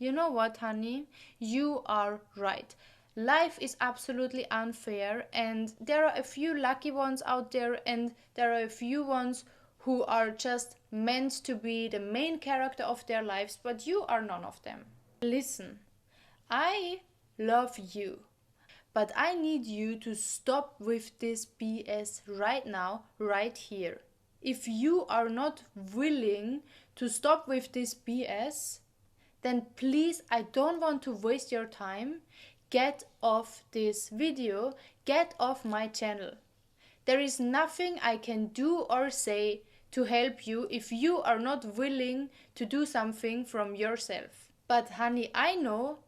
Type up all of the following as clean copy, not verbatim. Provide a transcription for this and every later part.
You know what, honey? You are right. Life is absolutely unfair, and there are a few lucky ones out there, and there are a few ones who are just meant to be the main character of their lives, but you are none of them. Listen, I love you, but I need you to stop with this BS right now, right here. If you are not willing to stop with this BS, then please, I don't want to waste your time. Get off this video, get off my channel. There is nothing I can do or say to help you if you are not willing to do something from yourself. But honey, I know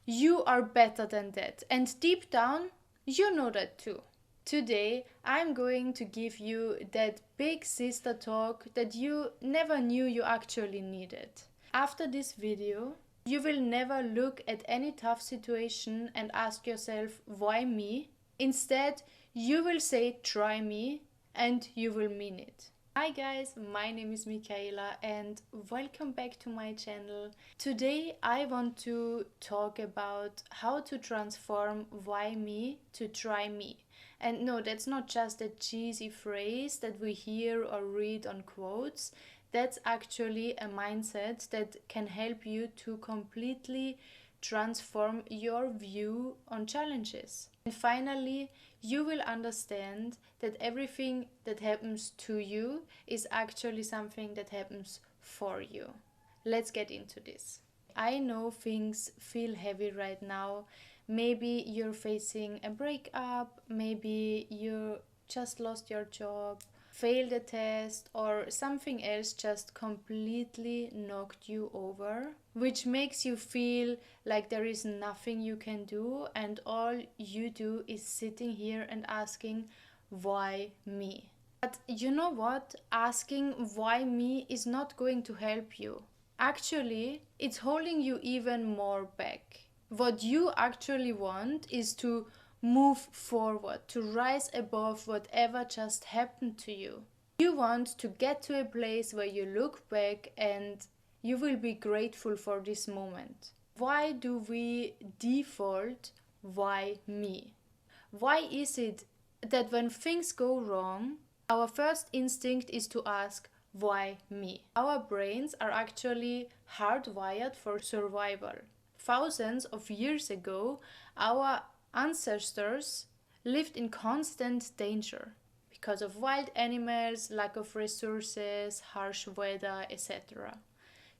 you are better than that, and deep down, you know that too. Today, I'm going to give you that big sister talk that you never knew you actually needed. After this video, you will never look at any tough situation and ask yourself, why me? Instead, you will say, try me, and you will mean it. Hi guys, my name is Michaela and welcome back to my channel. Today I want to talk about how to transform why me to try me. And no, that's not just a cheesy phrase that we hear or read on quotes. That's actually a mindset that can help you to completely transform your view on challenges. And finally, you will understand that everything that happens to you is actually something that happens for you. Let's get into this. I know things feel heavy right now. Maybe you're facing a breakup, maybe you just lost your job, failed a test, or something else just completely knocked you over, which makes you feel like there is nothing you can do, and all you do is sitting here and asking, why me? But you know what? Asking why me is not going to help you. Actually, it's holding you even more back. What you actually want is to move forward, to rise above whatever just happened to you. You want to get to a place where you look back and you will be grateful for this moment. Why do we default, why me? Why is it that when things go wrong, our first instinct is to ask, why me? Our brains are actually hardwired for survival. Thousands of years ago, our ancestors lived in constant danger because of wild animals, lack of resources, harsh weather, etc.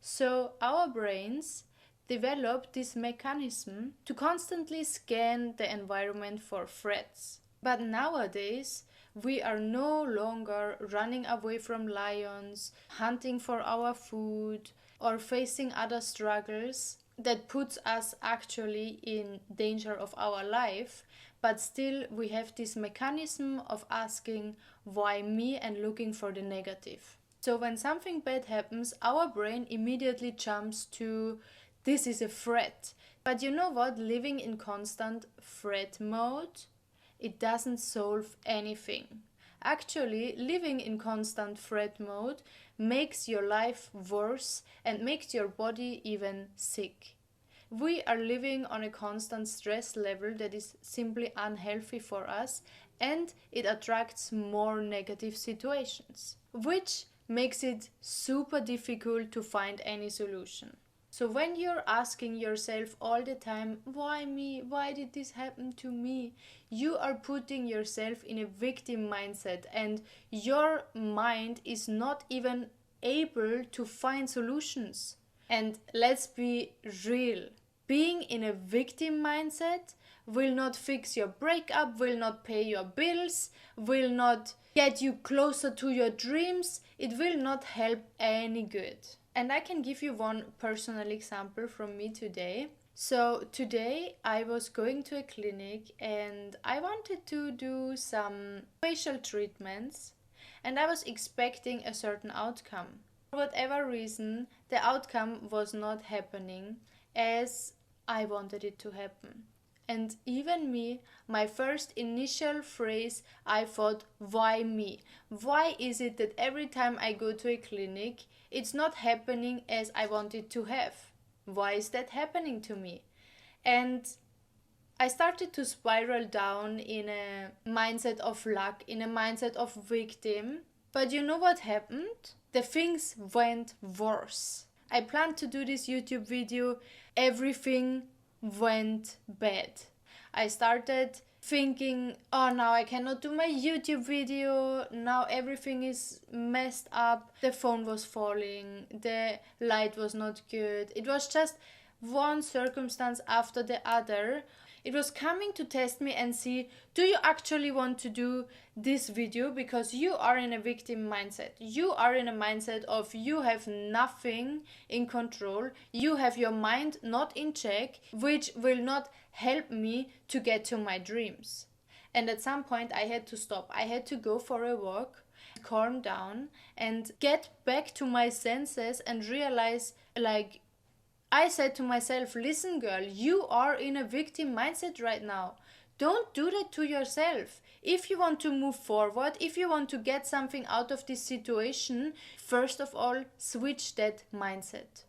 So our brains developed this mechanism to constantly scan the environment for threats. But nowadays, we are no longer running away from lions, hunting for our food, or facing other struggles that puts us actually in danger of our life, but still we have this mechanism of asking why me and looking for the negative. So when something bad happens, our brain immediately jumps to this is a threat. But you know what? Living in constant threat mode, it doesn't solve anything. Actually, living in constant threat mode makes your life worse and makes your body even sick. We are living on a constant stress level that is simply unhealthy for us, and it attracts more negative situations, which makes it super difficult to find any solution. So when you're asking yourself all the time, why me? Why did this happen to me? You are putting yourself in a victim mindset, and your mind is not even able to find solutions. And let's be real. Being in a victim mindset will not fix your breakup, will not pay your bills, will not get you closer to your dreams. It will not help any good. And I can give you one personal example from me today. So today I was going to a clinic and I wanted to do some facial treatments and I was expecting a certain outcome. For whatever reason, the outcome was not happening as I wanted it to happen. And even me, my first initial phrase, I thought, why me? Why is it that every time I go to a clinic, it's not happening as I want it to have? Why is that happening to me? And I started to spiral down in a mindset of luck, in a mindset of victim. But you know what happened? The things went worse. I planned to do this YouTube video. Everything went bad. I started thinking, oh, now I cannot do my YouTube video. Now everything is messed up. The phone was falling. The light was not good. It was just one circumstance after the other. It was coming to test me and see, do you actually want to do this video? Because you are in a victim mindset. You are in a mindset of you have nothing in control. You have your mind not in check, which will not help me to get to my dreams. And at some point I had to stop. I had to go for a walk, calm down, and get back to my senses and realize, like, I said to myself, listen, girl, you are in a victim mindset right now. Don't do that to yourself. If you want to move forward, if you want to get something out of this situation, first of all, switch that mindset.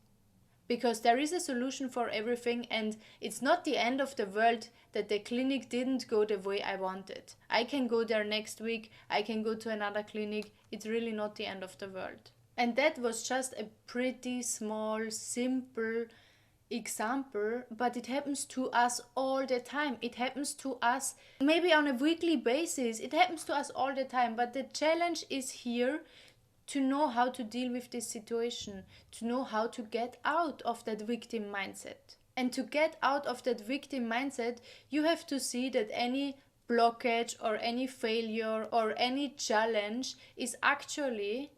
Because there is a solution for everything, and it's not the end of the world that the clinic didn't go the way I wanted. I can go there next week, I can go to another clinic. It's really not the end of the world. And that was just a pretty small, simple example, but it happens to us all the time. It happens to us maybe on a weekly basis. It happens to us all the time. But the challenge is here to know how to deal with this situation, to know how to get out of that victim mindset. And to get out of that victim mindset, you have to see that any blockage or any failure or any challenge is actually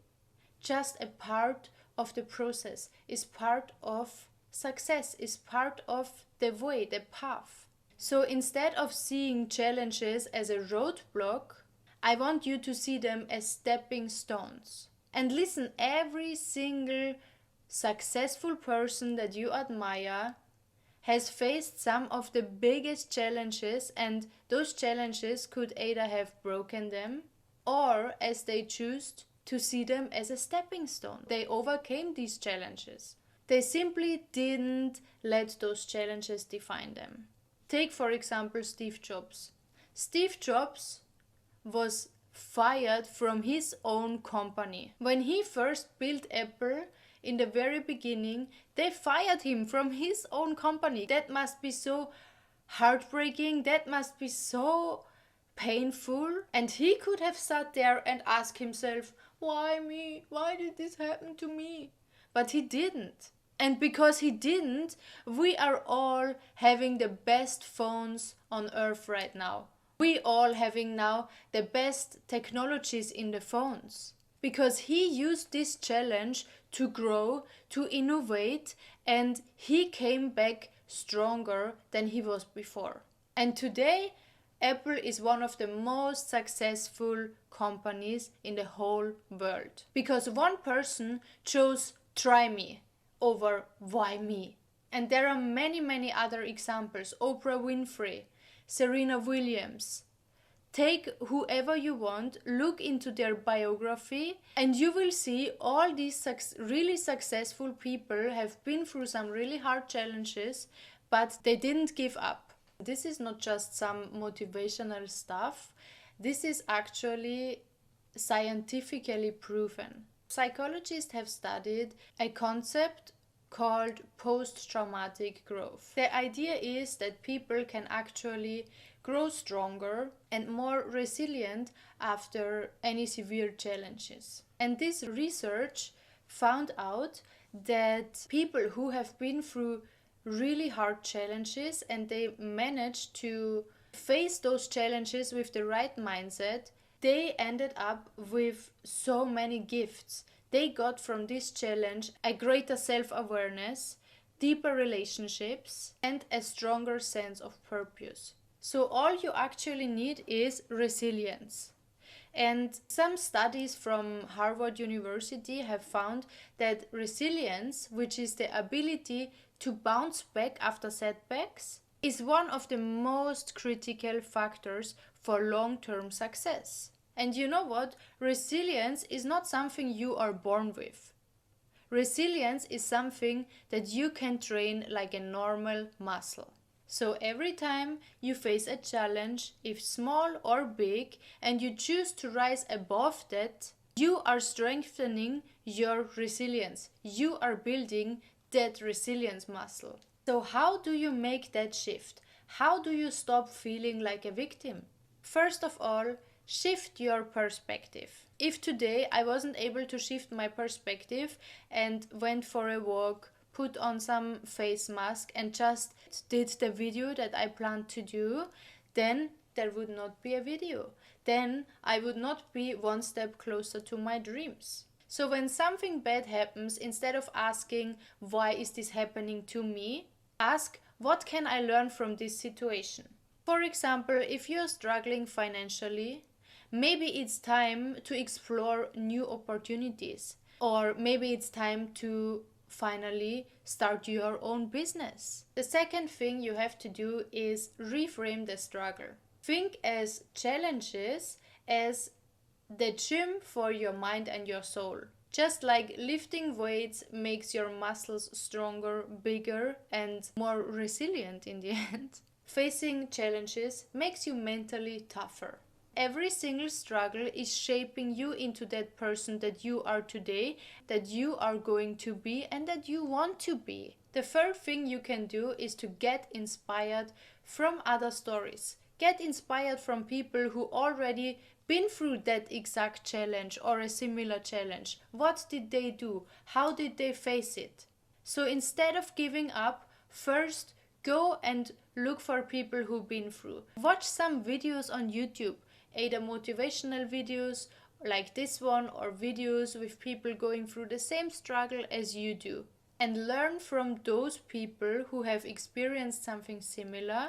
just a part of the process, is part of success, is part of the way, the path. So instead of seeing challenges as a roadblock, I want you to see them as stepping stones. And listen, every single successful person that you admire has faced some of the biggest challenges, and those challenges could either have broken them or, as they choose, to see them as a stepping stone. They overcame these challenges. They simply didn't let those challenges define them. Take, for example, Steve Jobs. Steve Jobs was fired from his own company. When he first built Apple, in the very beginning, they fired him from his own company. That must be so heartbreaking. That must be so painful. And he could have sat there and asked himself, why me? Why did this happen to me? But he didn't. And because he didn't, we are all having the best phones on earth right now. We all having now the best technologies in the phones. Because he used this challenge to grow, to innovate, and he came back stronger than he was before. And today, Apple is one of the most successful companies in the whole world. Because one person chose try me over why me. And there are many, many other examples. Oprah Winfrey, Serena Williams. Take whoever you want, look into their biography, and you will see all these really successful people have been through some really hard challenges, but they didn't give up. This is not just some motivational stuff. This is actually scientifically proven. Psychologists have studied a concept called post-traumatic growth. The idea is that people can actually grow stronger and more resilient after any severe challenges. And this research found out that people who have been through really hard challenges and they managed to face those challenges with the right mindset, they ended up with so many gifts. They got from this challenge a greater self-awareness, deeper relationships, and a stronger sense of purpose. So all you actually need is resilience. And some studies from Harvard University have found that resilience, which is the ability to bounce back after setbacks, is one of the most critical factors for long-term success. And you know what? Resilience is not something you are born with. Resilience is something that you can train like a normal muscle. So every time you face a challenge, if small or big, and you choose to rise above that, you are strengthening your resilience. You are building that resilience muscle. So how do you make that shift? How do you stop feeling like a victim? First of all, shift your perspective. If today I wasn't able to shift my perspective and went for a walk, put on some face mask and just did the video that I planned to do, then there would not be a video. Then I would not be one step closer to my dreams. So when something bad happens, instead of asking, why is this happening to me? Ask, what can I learn from this situation? For example, if you're struggling financially, maybe it's time to explore new opportunities. Or maybe it's time to finally start your own business. The second thing you have to do is reframe the struggle. Think as challenges as the gym for your mind and your soul. Just like lifting weights makes your muscles stronger, bigger, and more resilient in the end. Facing challenges makes you mentally tougher. Every single struggle is shaping you into that person that you are today, that you are going to be, and that you want to be. The third thing you can do is to get inspired from other stories. Get inspired from people who already been through that exact challenge or a similar challenge. What did they do? How did they face it? So instead of giving up, first go and look for people who've been through. Watch some videos on YouTube, either motivational videos like this one or videos with people going through the same struggle as you do. And learn from those people who have experienced something similar,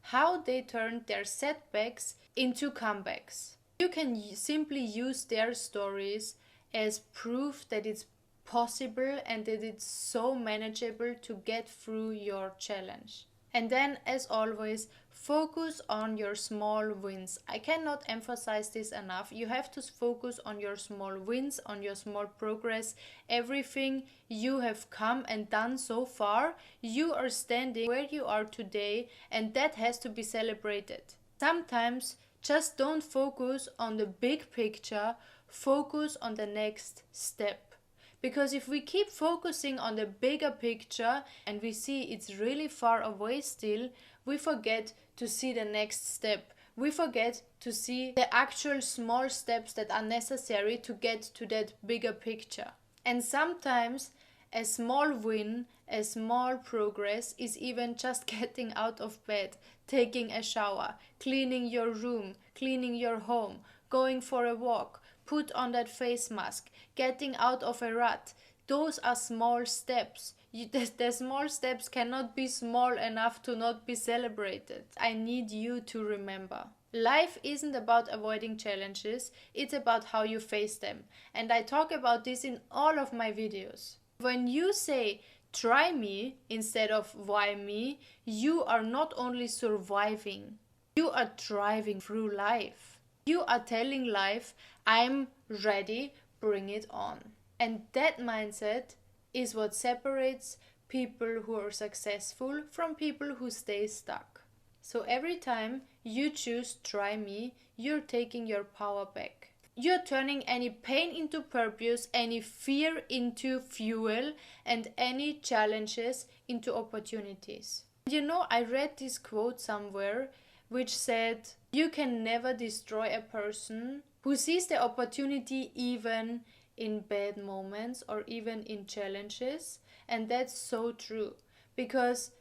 how they turned their setbacks into comebacks. You can simply use their stories as proof that it's possible and that it's so manageable to get through your challenge. And then, as always, focus on your small wins. I cannot emphasize this enough. You have to focus on your small wins, on your small progress. Everything you have come and done so far, you are standing where you are today, and that has to be celebrated. Sometimes just don't focus on the big picture, focus on the next step. Because if we keep focusing on the bigger picture and we see it's really far away still, we forget to see the next step. We forget to see the actual small steps that are necessary to get to that bigger picture. And sometimes a small win, a small progress is even just getting out of bed, taking a shower, cleaning your room, cleaning your home, going for a walk, put on that face mask, getting out of a rut. Those are small steps. The small steps cannot be small enough to not be celebrated. I need you to remember. Life isn't about avoiding challenges, it's about how you face them. And I talk about this in all of my videos. When you say, try me instead of why me, you are not only surviving, you are thriving through life. You are telling life, I'm ready, bring it on. And that mindset is what separates people who are successful from people who stay stuck. So every time you choose try me, you're taking your power back. You're turning any pain into purpose, any fear into fuel, and any challenges into opportunities. You know, I read this quote somewhere which said, you can never destroy a person who sees the opportunity even in bad moments or even in challenges. And that's so true. Because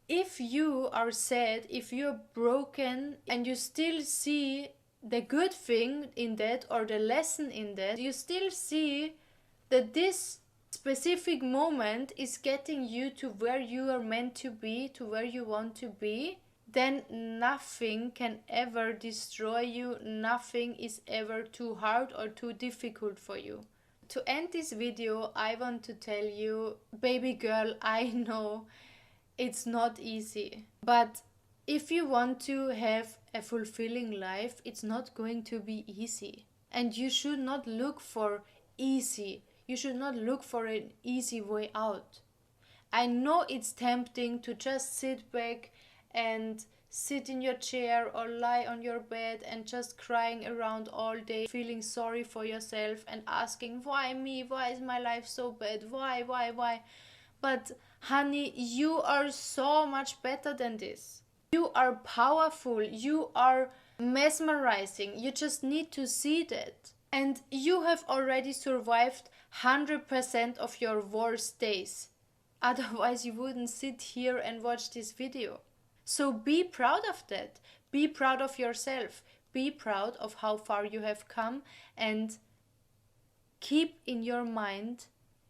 if you are sad, if you're broken, and you still see the good thing in that or the lesson in that, you still see that this specific moment is getting you to where you are meant to be, to where you want to be, then nothing can ever destroy you. Nothing is ever too hard or too difficult for you. To end this video, I want to tell you, baby girl, I know it's not easy. But if you want to have a fulfilling life, it's not going to be easy. And you should not look for easy. You should not look for an easy way out. I know it's tempting to just sit back and sit in your chair or lie on your bed and just crying around all day, feeling sorry for yourself and asking, why me? Why is my life so bad? Why? But honey, you are so much better than this. You are powerful. You are mesmerizing. You just need to see that. And you have already survived 100% of your worst days. Otherwise, you wouldn't sit here and watch this video. So be proud of that. Be proud of yourself. Be proud of how far you have come, and keep in your mind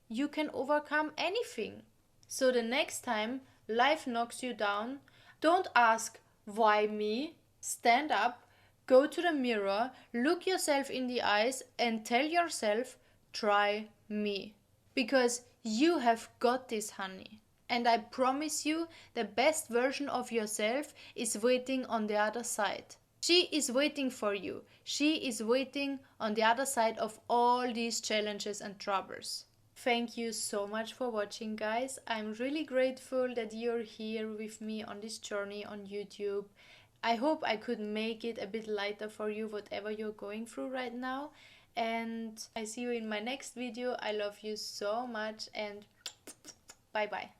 you can overcome anything. So the next time life knocks you down, don't ask, why me? Stand up, go to the mirror, look yourself in the eyes, and tell yourself, try me. Because you have got this, honey. And I promise you, the best version of yourself is waiting on the other side. She is waiting for you. She is waiting on the other side of all these challenges and troubles. Thank you so much for watching, guys. I'm really grateful that you're here with me on this journey on YouTube. I hope I could make it a bit lighter for you, whatever you're going through right now. And I see you in my next video. I love you so much, and bye bye.